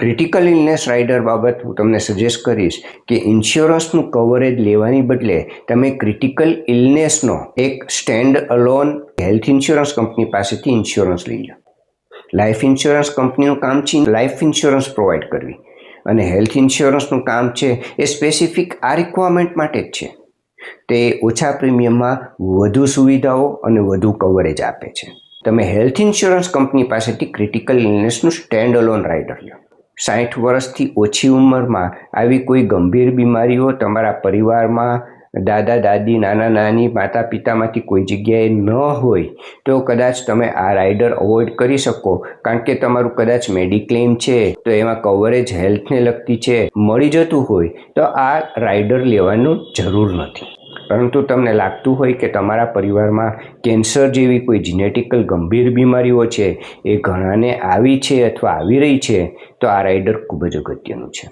Critical illness rider બાબત હું તમને સજેસ્ટ કરીશ કે ઇન્સ્યોરન્સનું કવરેજ લેવાની બદલે તમે ક્રિટિકલ ઇલનેસનો એક stand alone health insurance company પાસેથી ઇન્સ્યોરન્સ લઈ લો. લાઈફ ઇન્સ્યોરન્સ કંપનીનું કામ છે લાઈફ ઇન્સ્યોરન્સ પ્રોવાઈડ કરવી, અને હેલ્થ ઇન્સ્યોરન્સનું કામ છે એ સ્પેસિફિક આ રિક્વાયરમેન્ટ માટે જ છે. તે ઓછા પ્રીમિયમમાં વધુ સુવિધાઓ અને વધુ કવરેજ આપે છે. તમે હેલ્થ ઇન્સ્યોરન્સ કંપની પાસેથી ક્રિટિકલ ઇલનેસનું સ્ટેન્ડ અલોન રાઇડર લો. 60 વર્ષથી ઓછી ઉંમરમાં આવી કોઈ ગંભીર બીમારીઓ તમારા પરિવારમાં દાદા દાદી નાના નાની માતા પિતામાંથી કોઈ જગ્યાએ ન હોય તો કદાચ તમે આ રાઇડર અવોઇડ કરી શકો, કારણ કે તમારું કદાચ મેડિક્લેમ છે તો એમાં કવરેજ હેલ્થને લગતી છે મળી જતું હોય તો આ રાઇડર લેવાનું જરૂર નથી. પરંતુ તમને લાગતું હોય કે તમારા પરિવારમાં કેન્સર જેવી કોઈ જીનેટિકલ ગંભીર બીમારીઓ છે એ ઘણાને આવી છે અથવા આવી રહી છે તો આ રાઇડર ખૂબ જ અગત્યનું છે.